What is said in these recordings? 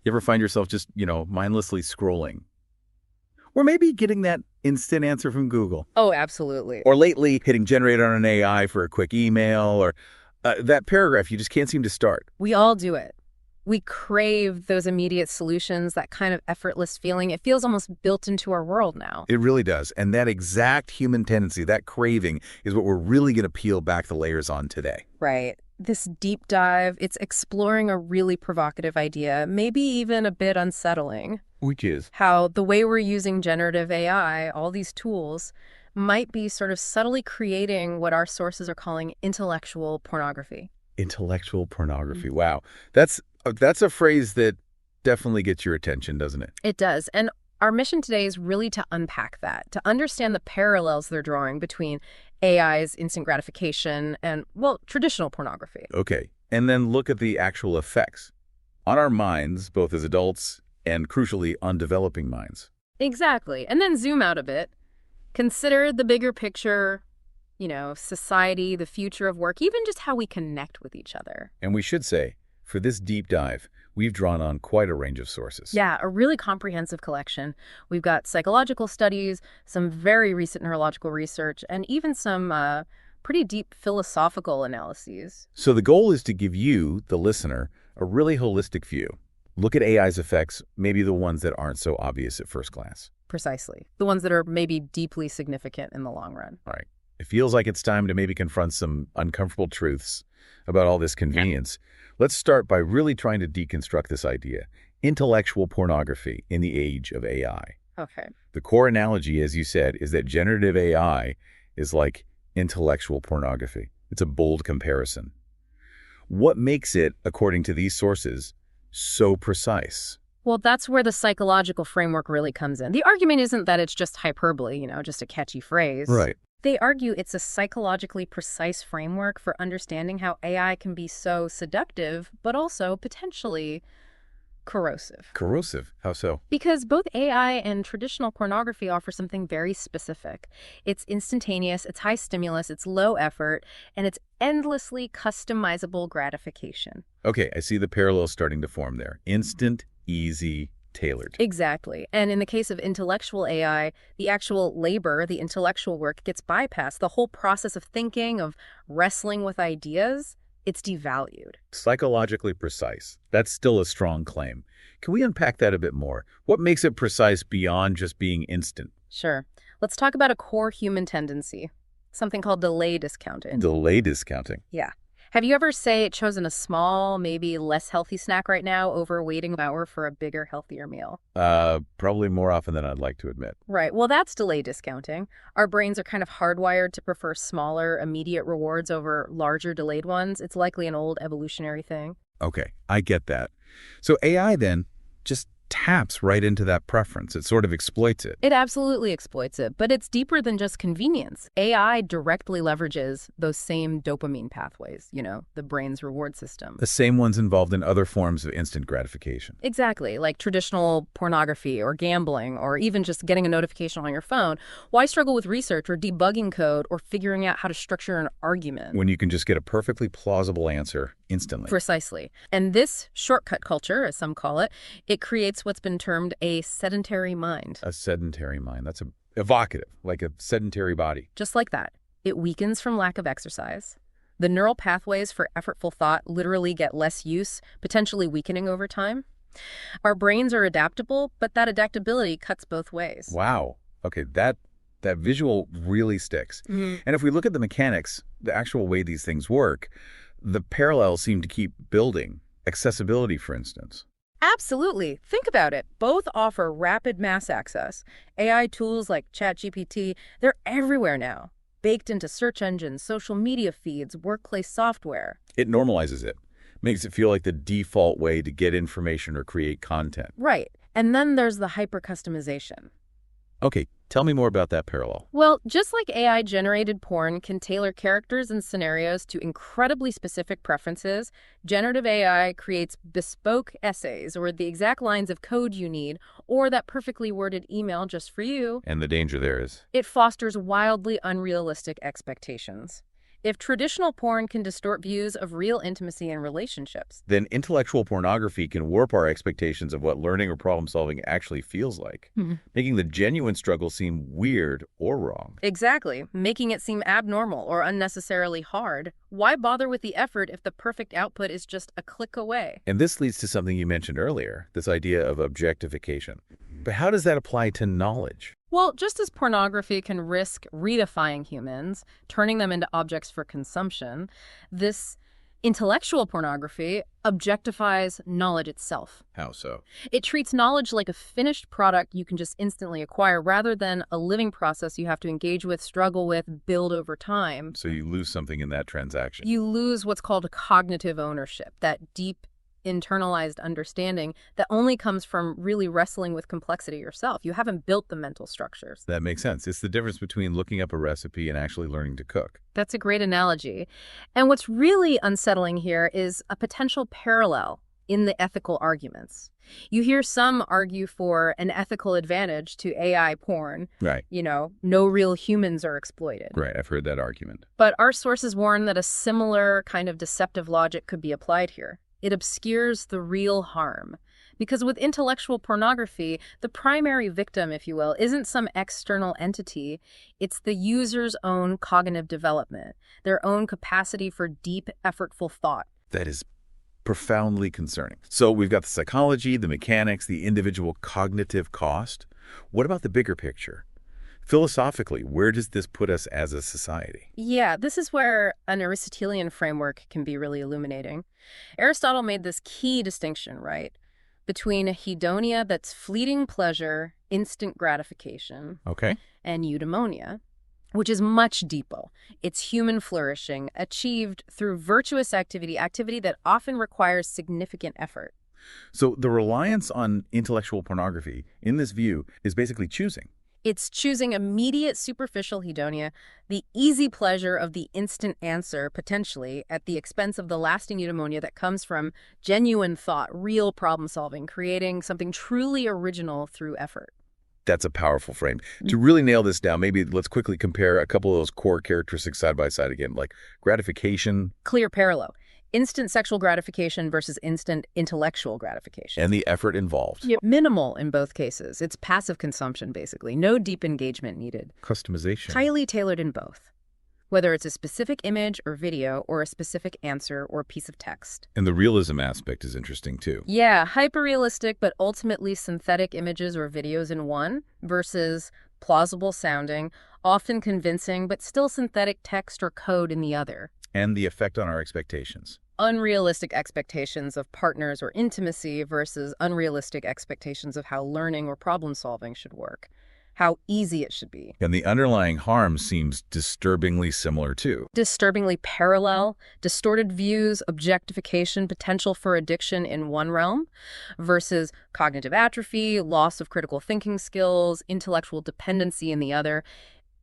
You ever find yourself just, mindlessly scrolling? Or maybe getting that instant answer from Google. Oh, absolutely. Or lately hitting generate on an AI for a quick email or that paragraph you just can't seem to start. We all do it. We crave those immediate solutions, that kind of effortless feeling. It feels almost built into our world now. It really does. And that exact human tendency, that craving, is what we're really going to peel back the layers on today. Right. This deep dive, it's exploring a really provocative idea, maybe even a bit unsettling. Which is? How the way we're using generative AI, all these tools, might be sort of subtly creating what our sources are calling intellectual pornography. Intellectual pornography. Wow. That's a phrase that definitely gets your attention, doesn't it? It does. And our mission today is really to unpack that, to understand the parallels they're drawing between AI's instant gratification and, well, traditional pornography. Okay. And then look at the actual effects on our minds, both as adults and, crucially, on developing minds. Exactly. And then zoom out a bit. Consider the bigger picture, society, the future of work, even just how we connect with each other. And we should say, for this deep dive, we've drawn on quite a range of sources. Yeah, a really comprehensive collection. We've got psychological studies, some very recent neurological research, and even some pretty deep philosophical analyses. So the goal is to give you, the listener, a really holistic view. Look at AI's effects, maybe the ones that aren't so obvious at first glance. Precisely. The ones that are maybe deeply significant in the long run. All right. It feels like it's time to maybe confront some uncomfortable truths about all this convenience. Let's start by really trying to deconstruct this idea. Intellectual pornography in the age of AI. Okay. The core analogy, as you said, is that generative AI is like intellectual pornography. It's a bold comparison. What makes it, according to these sources, so precise? Well, that's where the psychological framework really comes in. The argument isn't that it's just hyperbole, just a catchy phrase. Right. They argue it's a psychologically precise framework for understanding how AI can be so seductive, but also potentially corrosive. Corrosive? How so? Because both AI and traditional pornography offer something very specific. It's instantaneous, it's high stimulus, it's low effort, and it's endlessly customizable gratification. Okay, I see the parallels starting to form there. Instant, easy, tailored. Exactly. And in the case of intellectual AI, the actual labor, the intellectual work gets bypassed. The whole process of thinking, of wrestling with ideas, it's devalued. Psychologically precise. That's still a strong claim. Can we unpack that a bit more? What makes it precise beyond just being instant? Sure. Let's talk about a core human tendency, something called delay discounting. Delay discounting. Yeah. Have you ever, chosen a small, maybe less healthy snack right now over waiting an hour for a bigger, healthier meal? Probably more often than I'd like to admit. Right. Well, that's delay discounting. Our brains are kind of hardwired to prefer smaller, immediate rewards over larger, delayed ones. It's likely an old evolutionary thing. Okay, I get that. So AI then just taps right into that preference. It sort of exploits it. It absolutely exploits it, but it's deeper than just convenience. AI directly leverages those same dopamine pathways, the brain's reward system. The same ones involved in other forms of instant gratification. Exactly, like traditional pornography or gambling or even just getting a notification on your phone. Why struggle with research or debugging code or figuring out how to structure an argument? When you can just get a perfectly plausible answer instantly. Precisely. And this shortcut culture, as some call it, it creates what's been termed a sedentary mind. A sedentary mind. That's evocative, like a sedentary body. Just like that. It weakens from lack of exercise. The neural pathways for effortful thought literally get less use, potentially weakening over time. Our brains are adaptable, but that adaptability cuts both ways. Wow. Okay, that visual really sticks. Mm-hmm. And if we look at the mechanics, the actual way these things work, the parallels seem to keep building. Accessibility, for instance. Absolutely. Think about it. Both offer rapid mass access. AI tools like ChatGPT, they're everywhere now, baked into search engines, social media feeds, workplace software. It normalizes it, makes it feel like the default way to get information or create content. Right. And then there's the hyper-customization. Okay, tell me more about that parallel. Well, just like AI-generated porn can tailor characters and scenarios to incredibly specific preferences, generative AI creates bespoke essays or the exact lines of code you need or that perfectly worded email just for you. And the danger there is? It fosters wildly unrealistic expectations. If traditional porn can distort views of real intimacy and relationships. Then intellectual pornography can warp our expectations of what learning or problem-solving actually feels like, making the genuine struggle seem weird or wrong. Exactly, making it seem abnormal or unnecessarily hard. Why bother with the effort if the perfect output is just a click away? And this leads to something you mentioned earlier, this idea of objectification. But how does that apply to knowledge? Well, just as pornography can risk redefining humans, turning them into objects for consumption, this intellectual pornography objectifies knowledge itself. How so? It treats knowledge like a finished product you can just instantly acquire rather than a living process you have to engage with, struggle with, build over time. So you lose something in that transaction. You lose what's called cognitive ownership, that deep internalized understanding that only comes from really wrestling with complexity yourself. You haven't built the mental structures. That makes sense. It's the difference between looking up a recipe and actually learning to cook. That's a great analogy. And what's really unsettling here is a potential parallel in the ethical arguments. You hear some argue for an ethical advantage to AI porn. Right. No real humans are exploited. Right, I've heard that argument. But our sources warn that a similar kind of deceptive logic could be applied here. It obscures the real harm. Because with intellectual pornography, the primary victim, if you will, isn't some external entity. It's the user's own cognitive development, their own capacity for deep, effortful thought. That is profoundly concerning. So we've got the psychology, the mechanics, the individual cognitive cost. What about the bigger picture? Philosophically, where does this put us as a society? Yeah, this is where an Aristotelian framework can be really illuminating. Aristotle made this key distinction, right, between a hedonia that's fleeting pleasure, instant gratification, Okay. and eudaimonia, which is much deeper. It's human flourishing, achieved through virtuous activity that often requires significant effort. So the reliance on intellectual pornography, in this view, is basically choosing. It's choosing immediate superficial hedonia, the easy pleasure of the instant answer, potentially, at the expense of the lasting eudaimonia that comes from genuine thought, real problem solving, creating something truly original through effort. That's a powerful frame. To really nail this down, maybe let's quickly compare a couple of those core characteristics side by side again, like gratification. Clear parallel. Instant sexual gratification versus instant intellectual gratification. And the effort involved. Yep. Minimal in both cases. It's passive consumption, basically. No deep engagement needed. Customization. Highly tailored in both, whether it's a specific image or video or a specific answer or piece of text. And the realism aspect is interesting, too. Yeah, hyper-realistic but ultimately synthetic images or videos in one versus plausible sounding, often convincing but still synthetic text or code in the other. And the effect on our expectations. Unrealistic expectations of partners or intimacy versus unrealistic expectations of how learning or problem solving should work, how easy it should be. And the underlying harm seems disturbingly similar, too. Disturbingly parallel, distorted views, objectification, potential for addiction in one realm versus cognitive atrophy, loss of critical thinking skills, intellectual dependency in the other.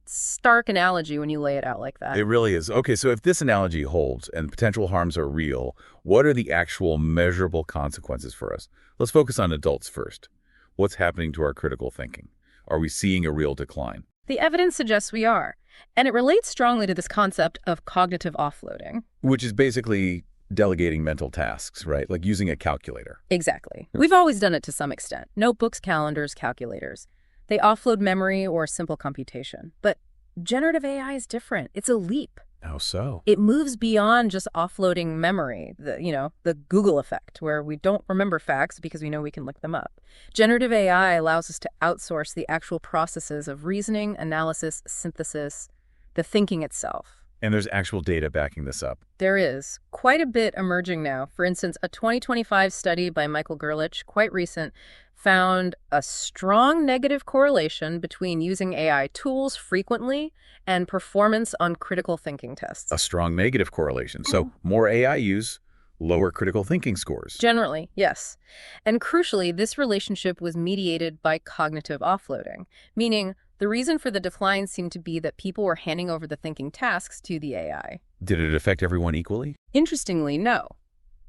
Stark analogy when you lay it out like that. It really is. Okay, so if this analogy holds and potential harms are real, what are the actual measurable consequences for us? Let's focus on adults first. What's happening to our critical thinking? Are we seeing a real decline? The evidence suggests we are, and it relates strongly to this concept of cognitive offloading. Which is basically delegating mental tasks, right? Like using a calculator. Exactly. We've always done it to some extent. Notebooks, calendars, calculators. They offload memory or simple computation. But generative AI is different. It's a leap. How so? It moves beyond just offloading memory, the Google effect, where we don't remember facts because we know we can look them up. Generative AI allows us to outsource the actual processes of reasoning, analysis, synthesis, the thinking itself. And there's actual data backing this up. There is quite a bit emerging now. For instance, a 2025 study by Michael Gerlich, quite recent, found a strong negative correlation between using AI tools frequently and performance on critical thinking tests. A strong negative correlation. So more AI use, lower critical thinking scores. Generally, yes. And crucially, this relationship was mediated by cognitive offloading, meaning the reason for the decline seemed to be that people were handing over the thinking tasks to the AI. Did it affect everyone equally? Interestingly, no.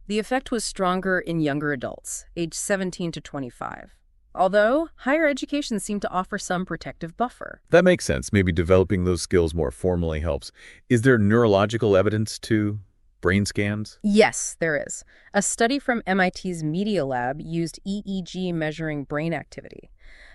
The effect was stronger in younger adults, aged 17 to 25. although higher education seemed to offer some protective buffer. That makes sense. Maybe developing those skills more formally helps. Is there neurological evidence to brain scans? Yes, there is. A study from MIT's Media Lab used EEG measuring brain activity.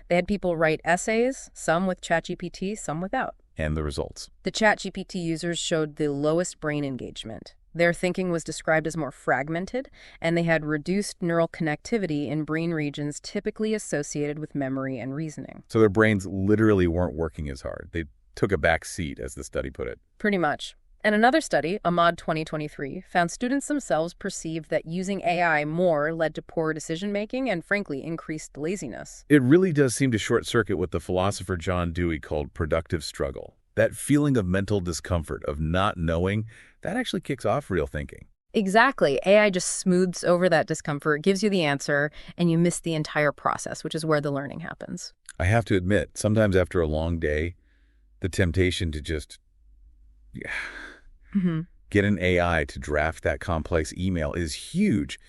They had people write essays, some with ChatGPT, some without. And the results? The ChatGPT users showed the lowest brain engagement. Their thinking was described as more fragmented, and they had reduced neural connectivity in brain regions typically associated with memory and reasoning. So their brains literally weren't working as hard. They took a back seat, as the study put it. Pretty much. And another study, Ahmad 2023, found students themselves perceived that using AI more led to poor decision-making and, frankly, increased laziness. It really does seem to short-circuit what the philosopher John Dewey called productive struggle. That feeling of mental discomfort, of not knowing, that actually kicks off real thinking. Exactly. AI just smooths over that discomfort, gives you the answer, and you miss the entire process, which is where the learning happens. I have to admit, sometimes after a long day, the temptation to just get an AI to draft that complex email is huge.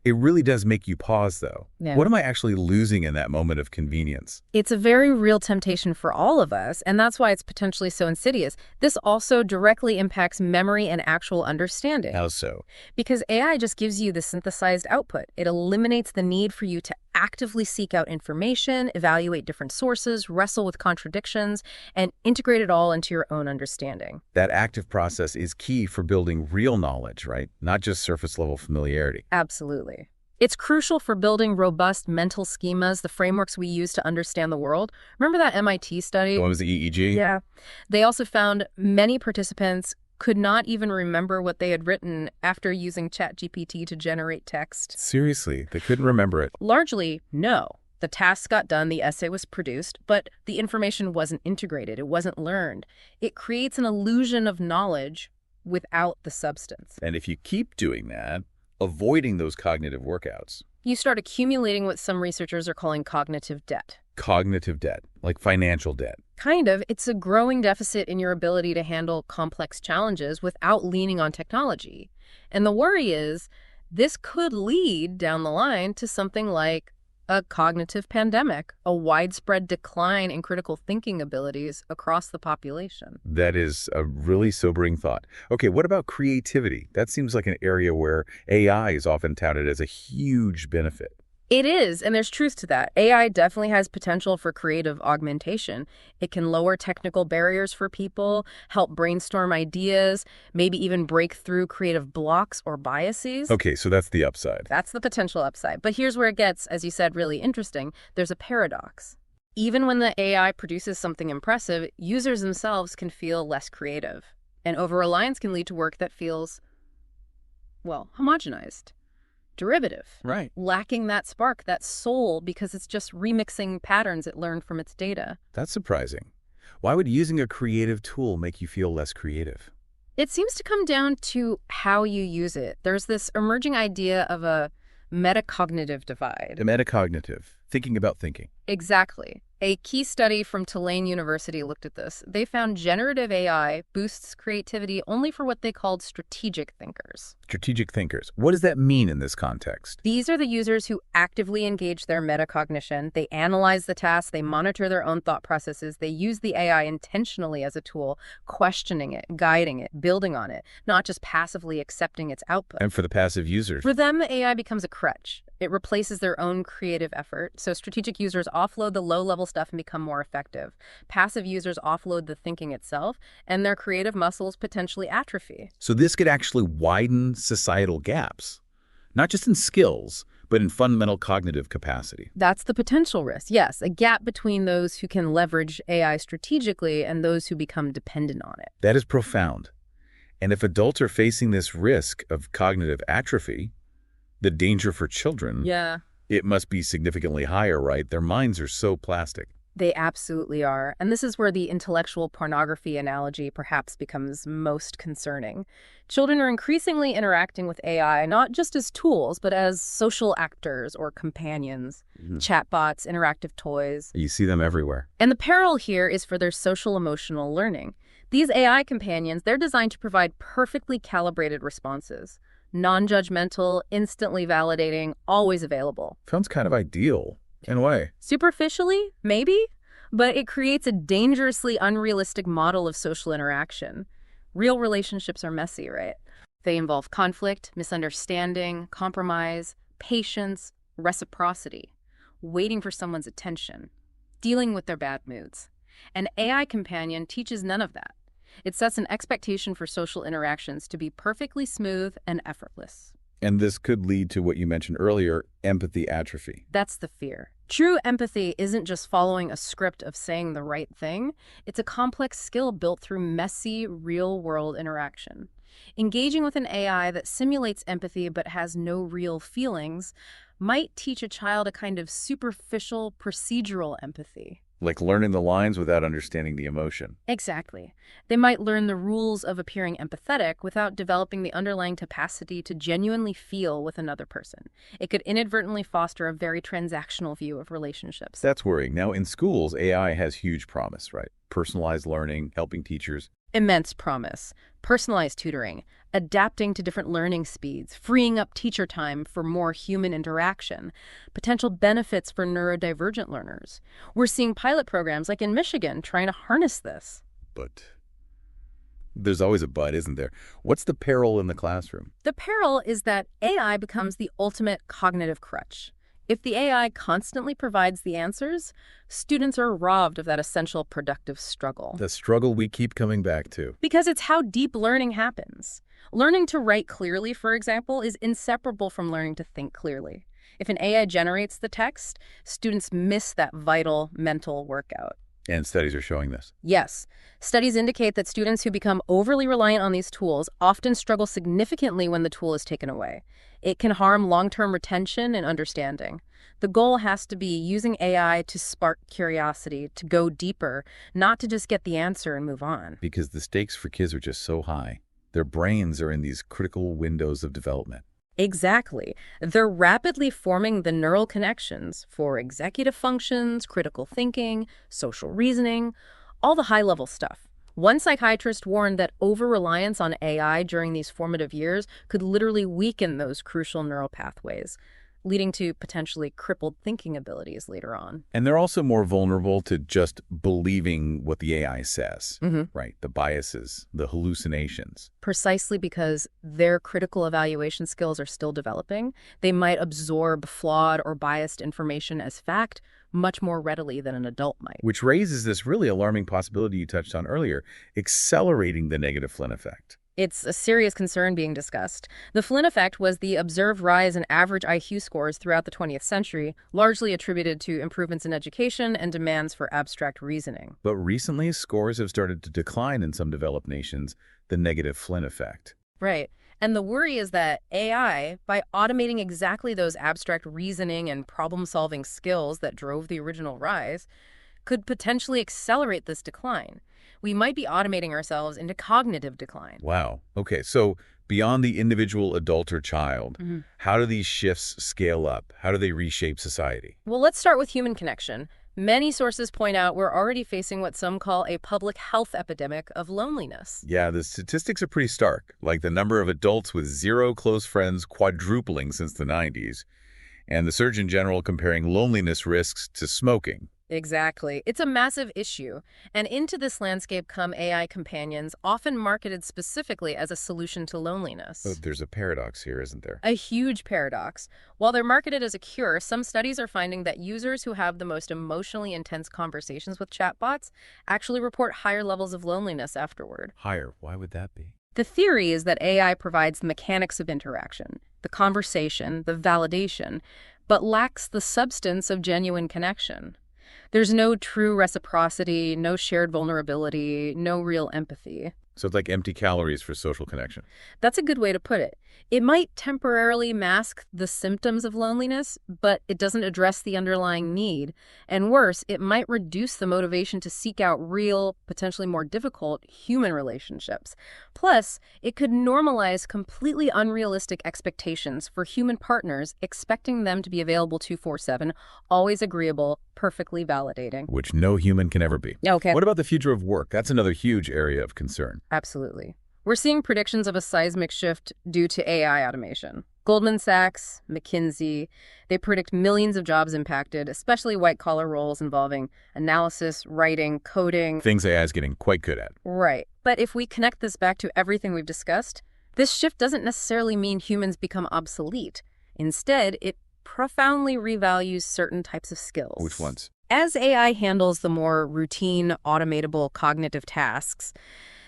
It really does make you pause, though. Yeah. What am I actually losing in that moment of convenience? It's a very real temptation for all of us, and that's why it's potentially so insidious. This also directly impacts memory and actual understanding. How so? Because AI just gives you the synthesized output. It eliminates the need for you to actively seek out information, evaluate different sources, wrestle with contradictions, and integrate it all into your own understanding. That active process is key for building real knowledge, right? Not just surface-level familiarity. Absolutely. It's crucial for building robust mental schemas, the frameworks we use to understand the world. Remember that MIT study? What was the EEG? Yeah. They also found many participants could not even remember what they had written after using ChatGPT to generate text. Seriously, they couldn't remember it. Largely, no. The task got done, the essay was produced, but the information wasn't integrated, it wasn't learned. It creates an illusion of knowledge without the substance. And if you keep doing that, avoiding those cognitive workouts. You start accumulating what some researchers are calling cognitive debt. Cognitive debt, like financial debt. Kind of. It's a growing deficit in your ability to handle complex challenges without leaning on technology. And the worry is this could lead down the line to something like a cognitive pandemic, a widespread decline in critical thinking abilities across the population. That is a really sobering thought. Okay, what about creativity? That seems like an area where AI is often touted as a huge benefit. It is, and there's truth to that. AI definitely has potential for creative augmentation. It can lower technical barriers for people, help brainstorm ideas, maybe even break through creative blocks or biases. Okay, so that's the upside. That's the potential upside. But here's where it gets, as you said, really interesting. There's a paradox. Even when the AI produces something impressive, users themselves can feel less creative. And over-reliance can lead to work that feels, well, homogenized. Derivative. Right. Lacking that spark, that soul, because it's just remixing patterns it learned from its data. That's surprising. Why would using a creative tool make you feel less creative? It seems to come down to how you use it. There's this emerging idea of a metacognitive divide. A metacognitive, thinking about thinking. Exactly. A key study from Tulane University looked at this. They found generative AI boosts creativity only for what they called strategic thinkers. Strategic thinkers. What does that mean in this context? These are the users who actively engage their metacognition. They analyze the task, they monitor their own thought processes, they use the AI intentionally as a tool, questioning it, guiding it, building on it, not just passively accepting its output. And for the passive users? For them, the AI becomes a crutch. It replaces their own creative effort. So strategic users offload the low-level stuff and become more effective. Passive users offload the thinking itself, and their creative muscles potentially atrophy. So this could actually widen societal gaps, not just in skills, but in fundamental cognitive capacity. That's the potential risk, yes, a gap between those who can leverage AI strategically and those who become dependent on it. That is profound. And if adults are facing this risk of cognitive atrophy, the danger for children, it must be significantly higher, right? Their minds are so plastic. They absolutely are. And this is where the intellectual pornography analogy perhaps becomes most concerning. Children are increasingly interacting with AI not just as tools, but as social actors or companions, chatbots, interactive toys. You see them everywhere. And the peril here is for their social emotional learning. These AI companions, they're designed to provide perfectly calibrated responses. Non-judgmental, instantly validating, always available. Sounds kind of ideal. In a way. Superficially, maybe, but it creates a dangerously unrealistic model of social interaction. Real relationships are messy, right? They involve conflict, misunderstanding, compromise, patience, reciprocity, waiting for someone's attention, dealing with their bad moods. An AI companion teaches none of that. It sets an expectation for social interactions to be perfectly smooth and effortless. And this could lead to what you mentioned earlier, empathy atrophy. That's the fear. True empathy isn't just following a script of saying the right thing. It's a complex skill built through messy, real-world interaction. Engaging with an AI that simulates empathy but has no real feelings might teach a child a kind of superficial, procedural empathy. Like learning the lines without understanding the emotion. Exactly. They might learn the rules of appearing empathetic without developing the underlying capacity to genuinely feel with another person. It could inadvertently foster a very transactional view of relationships. That's worrying. Now, in schools, AI has huge promise, right? Personalized learning, helping teachers. Immense promise. Personalized tutoring, adapting to different learning speeds, freeing up teacher time for more human interaction, potential benefits for neurodivergent learners. We're seeing pilot programs like in Michigan trying to harness this. But there's always a but, isn't there? What's the peril in the classroom? The peril is that AI becomes the ultimate cognitive crutch. If the AI constantly provides the answers, students are robbed of that essential productive struggle. The struggle we keep coming back to. Because it's how deep learning happens. Learning to write clearly, for example, is inseparable from learning to think clearly. If an AI generates the text, students miss that vital mental workout. And studies are showing this. Yes. Studies indicate that students who become overly reliant on these tools often struggle significantly when the tool is taken away. It can harm long-term retention and understanding. The goal has to be using AI to spark curiosity, to go deeper, not to just get the answer and move on. Because the stakes for kids are just so high. Their brains are in these critical windows of development. Exactly. They're rapidly forming the neural connections for executive functions, critical thinking, social reasoning, all the high-level stuff. One psychiatrist warned that over-reliance on AI during these formative years could literally weaken those crucial neural pathways, leading to potentially crippled thinking abilities later on. And they're also more vulnerable to just believing what the AI says, right? The biases, the hallucinations. Precisely because their critical evaluation skills are still developing, they might absorb flawed or biased information as fact much more readily than an adult might. Which raises this really alarming possibility you touched on earlier, accelerating the negative Flynn effect. It's a serious concern being discussed. The Flynn effect was the observed rise in average IQ scores throughout the 20th century, largely attributed to improvements in education and demands for abstract reasoning. But recently, scores have started to decline in some developed nations, the negative Flynn effect. Right. And the worry is that AI, by automating exactly those abstract reasoning and problem-solving skills that drove the original rise, could potentially accelerate this decline. We might be automating ourselves into cognitive decline. Wow. Okay, so beyond the individual adult or child, how do these shifts scale up? How do they reshape society? Well, let's start with human connection. Many sources point out we're already facing what some call a public health epidemic of loneliness. Yeah, the statistics are pretty stark, like the number of adults with 0 close friends quadrupling since the 90s, and the Surgeon General comparing loneliness risks to smoking. Exactly. It's a massive issue. And into this landscape come AI companions, often marketed specifically as a solution to loneliness. But there's a paradox here, isn't there? A huge paradox. While they're marketed as a cure, some studies are finding that users who have the most emotionally intense conversations with chatbots actually report higher levels of loneliness afterward. Higher. Why would that be? The theory is that AI provides the mechanics of interaction, the conversation, the validation, but lacks the substance of genuine connection. There's no true reciprocity, no shared vulnerability, no real empathy. So it's like empty calories for social connection. That's a good way to put it. It might temporarily mask the symptoms of loneliness, but it doesn't address the underlying need. And worse, it might reduce the motivation to seek out real, potentially more difficult, human relationships. Plus, it could normalize completely unrealistic expectations for human partners, expecting them to be available 24/7, always agreeable, perfectly validating. Which no human can ever be. Okay. What about the future of work? That's another huge area of concern. Absolutely. We're seeing predictions of a seismic shift due to AI automation. Goldman Sachs, McKinsey, they predict millions of jobs impacted, especially white-collar roles involving analysis, writing, coding. Things AI is getting quite good at. Right. But if we connect this back to everything we've discussed, this shift doesn't necessarily mean humans become obsolete. Instead, it profoundly revalues certain types of skills. Which ones? As AI handles the more routine, automatable cognitive tasks,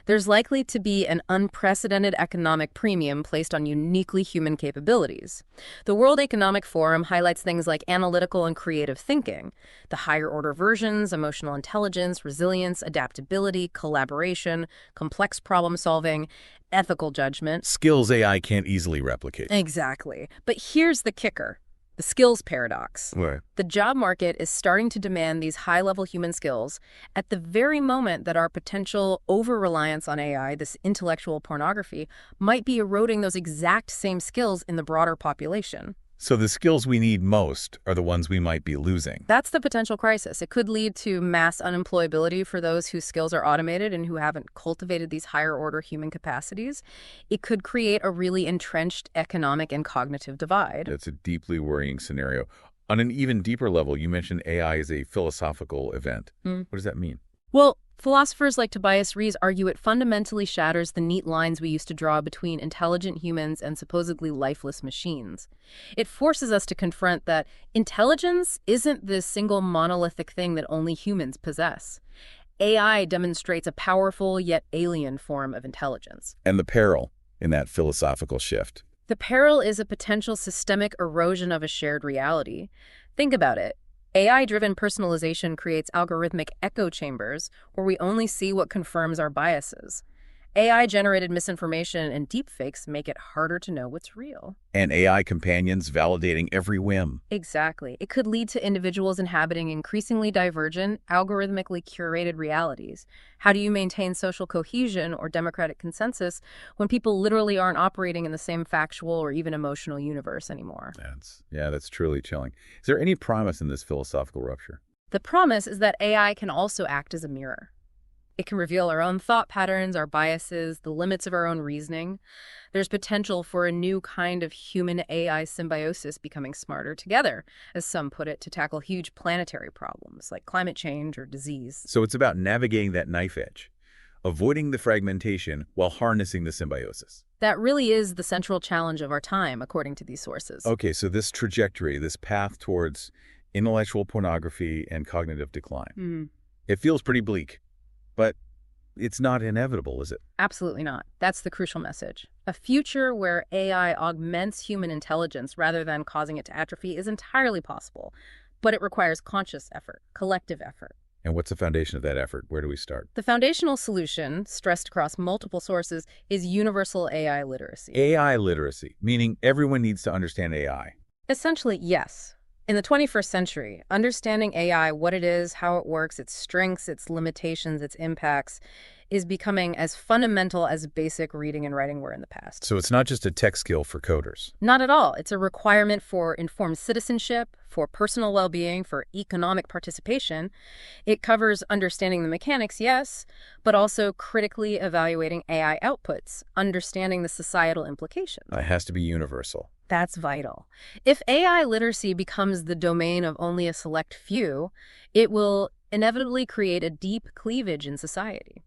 there's likely to be an unprecedented economic premium placed on uniquely human capabilities. The World Economic Forum highlights things like analytical and creative thinking, the higher-order versions, emotional intelligence, resilience, adaptability, collaboration, complex problem-solving, ethical judgment. Skills AI can't easily replicate. Exactly. But here's the kicker. The skills paradox. Right. The job market is starting to demand these high-level human skills at the very moment that our potential over-reliance on AI, this intellectual pornography, might be eroding those exact same skills in the broader population. So the skills we need most are the ones we might be losing. That's the potential crisis. It could lead to mass unemployability for those whose skills are automated and who haven't cultivated these higher-order human capacities. It could create a really entrenched economic and cognitive divide. That's a deeply worrying scenario. On an even deeper level, you mentioned AI is a philosophical event. What does that mean? Well, philosophers like Tobias Rees argue it fundamentally shatters the neat lines we used to draw between intelligent humans and supposedly lifeless machines. It forces us to confront that intelligence isn't this single monolithic thing that only humans possess. AI demonstrates a powerful yet alien form of intelligence. And the peril in that philosophical shift. The peril is a potential systemic erosion of a shared reality. Think about it. AI-driven personalization creates algorithmic echo chambers where we only see what confirms our biases. AI-generated misinformation and deepfakes make it harder to know what's real. And AI companions validating every whim. Exactly. It could lead to individuals inhabiting increasingly divergent, algorithmically curated realities. How do you maintain social cohesion or democratic consensus when people literally aren't operating in the same factual or even emotional universe anymore? That's truly chilling. Is there any promise in this philosophical rupture? The promise is that AI can also act as a mirror. It can reveal our own thought patterns, our biases, the limits of our own reasoning. There's potential for a new kind of human-AI symbiosis becoming smarter together, as some put it, to tackle huge planetary problems like climate change or disease. So it's about navigating that knife edge, avoiding the fragmentation while harnessing the symbiosis. That really is the central challenge of our time, according to these sources. Okay, so this trajectory, this path towards intellectual pornography and cognitive decline, it feels pretty bleak. But it's not inevitable, is it? Absolutely not. That's the crucial message. A future where AI augments human intelligence rather than causing it to atrophy is entirely possible, but it requires conscious effort, collective effort. And what's the foundation of that effort? Where do we start? The foundational solution, stressed across multiple sources, is universal AI literacy. AI literacy, meaning everyone needs to understand AI. Essentially, yes. In the 21st century, understanding AI, what it is, how it works, its strengths, its limitations, its impacts, is becoming as fundamental as basic reading and writing were in the past. So it's not just a tech skill for coders. Not at all. It's a requirement for informed citizenship, for personal well-being, for economic participation. It covers understanding the mechanics, yes, but also critically evaluating AI outputs, understanding the societal implications. It has to be universal. That's vital. If AI literacy becomes the domain of only a select few, it will inevitably create a deep cleavage in society.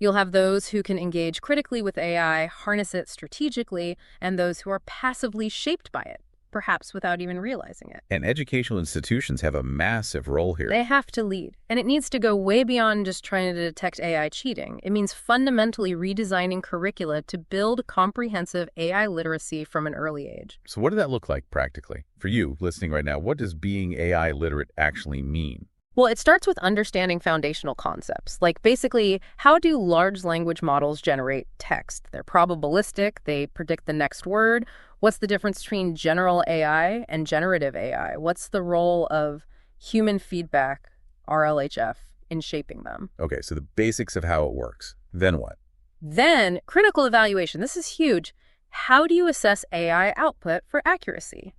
You'll have those who can engage critically with AI, harness it strategically, and those who are passively shaped by it, perhaps without even realizing it. And educational institutions have a massive role here. They have to lead. And it needs to go way beyond just trying to detect AI cheating. It means fundamentally redesigning curricula to build comprehensive AI literacy from an early age. So what did that look like practically? For you, listening right now, what does being AI literate actually mean? Well, it starts with understanding foundational concepts, like basically, how do large language models generate text? They're probabilistic, they predict the next word. What's the difference between general AI and generative AI? What's the role of human feedback, RLHF, in shaping them? Okay, so the basics of how it works. Then what? Then, critical evaluation. This is huge. How do you assess AI output for accuracy?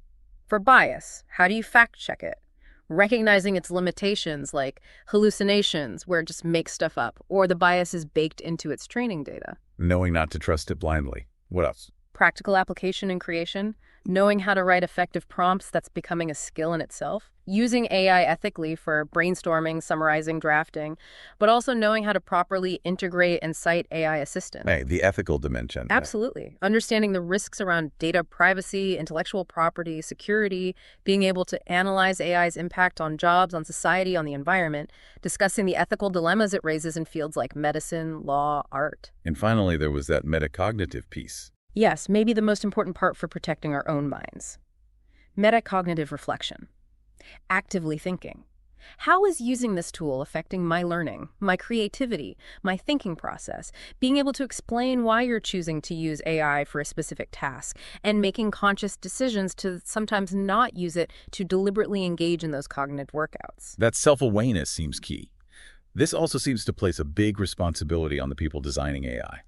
For bias, how do you fact check it? Recognizing its limitations like hallucinations where it just makes stuff up, or the bias is baked into its training data. Knowing not to trust it blindly. What else? Practical application and creation. Knowing how to write effective prompts, that's becoming a skill in itself. Using AI ethically for brainstorming, summarizing, drafting, but also knowing how to properly integrate and cite AI assistant. Hey, the ethical dimension. Absolutely. Understanding the risks around data privacy, intellectual property, security, being able to analyze AI's impact on jobs, on society, on the environment, discussing the ethical dilemmas it raises in fields like medicine, law, art. And finally, there was that metacognitive piece. Yes, maybe the most important part for protecting our own minds. Metacognitive reflection. Actively thinking. How is using this tool affecting my learning, my creativity, my thinking process? Being able to explain why you're choosing to use AI for a specific task and making conscious decisions to sometimes not use it to deliberately engage in those cognitive workouts. That self-awareness seems key. This also seems to place a big responsibility on the people designing AI.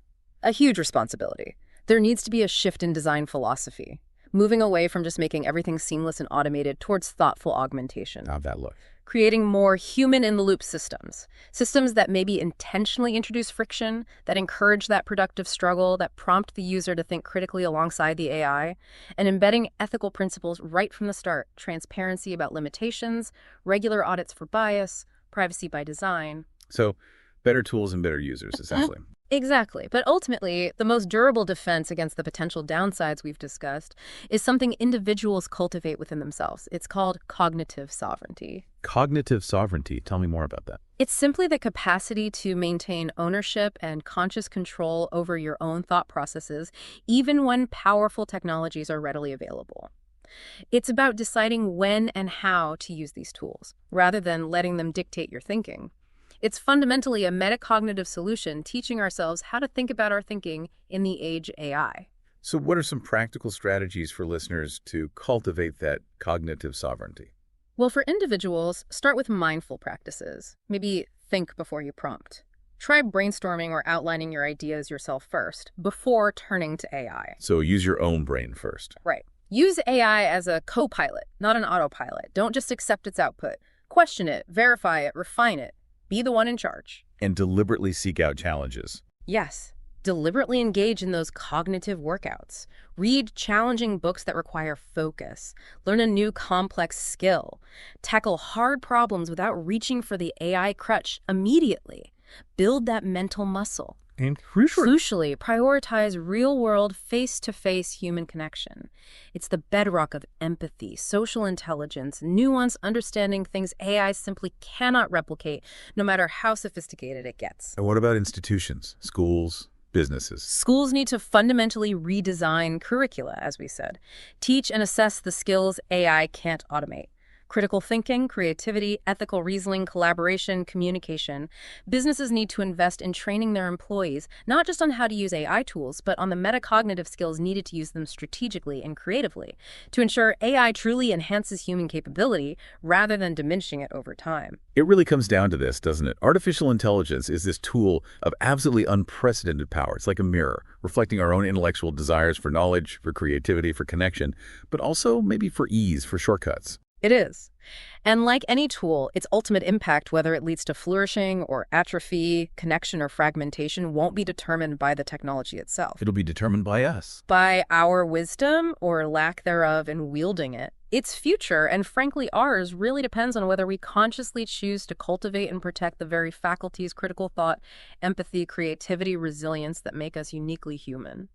A huge responsibility. There needs to be a shift in design philosophy, moving away from just making everything seamless and automated towards thoughtful augmentation. How'd that look? Creating more human-in-the-loop systems. Systems that maybe intentionally introduce friction, that encourage that productive struggle, that prompt the user to think critically alongside the AI, and embedding ethical principles right from the start. Transparency about limitations, regular audits for bias, privacy by design. So, better tools and better users, essentially. Exactly. But ultimately, the most durable defense against the potential downsides we've discussed is something individuals cultivate within themselves. It's called cognitive sovereignty. Cognitive sovereignty. Tell me more about that. It's simply the capacity to maintain ownership and conscious control over your own thought processes, even when powerful technologies are readily available. It's about deciding when and how to use these tools, rather than letting them dictate your thinking. It's fundamentally a metacognitive solution, teaching ourselves how to think about our thinking in the age AI. So what are some practical strategies for listeners to cultivate that cognitive sovereignty? Well, for individuals, start with mindful practices. Maybe think before you prompt. Try brainstorming or outlining your ideas yourself first, before turning to AI. So use your own brain first. Right. Use AI as a co-pilot, not an autopilot. Don't just accept its output. Question it, verify it, refine it. Be the one in charge. And deliberately seek out challenges. Yes. Deliberately engage in those cognitive workouts. Read challenging books that require focus. Learn a new complex skill. Tackle hard problems without reaching for the AI crutch immediately. Build that mental muscle. And Crucially, prioritize real-world, face-to-face human connection. It's the bedrock of empathy, social intelligence, nuance, understanding things AI simply cannot replicate, no matter how sophisticated it gets. And what about institutions, schools, businesses? Schools need to fundamentally redesign curricula, as we said. Teach and assess the skills AI can't automate. Critical thinking, creativity, ethical reasoning, collaboration, communication. Businesses need to invest in training their employees, not just on how to use AI tools, but on the metacognitive skills needed to use them strategically and creatively, to ensure AI truly enhances human capability rather than diminishing it over time. It really comes down to this, doesn't it? Artificial intelligence is this tool of absolutely unprecedented power. It's like a mirror, reflecting our own intellectual desires for knowledge, for creativity, for connection, but also maybe for ease, for shortcuts. It is. And like any tool, its ultimate impact, whether it leads to flourishing or atrophy, connection or fragmentation, won't be determined by the technology itself. It'll be determined by us. By our wisdom or lack thereof in wielding it. Its future, and frankly ours, really depends on whether we consciously choose to cultivate and protect the very faculties, critical thought, empathy, creativity, resilience that make us uniquely human.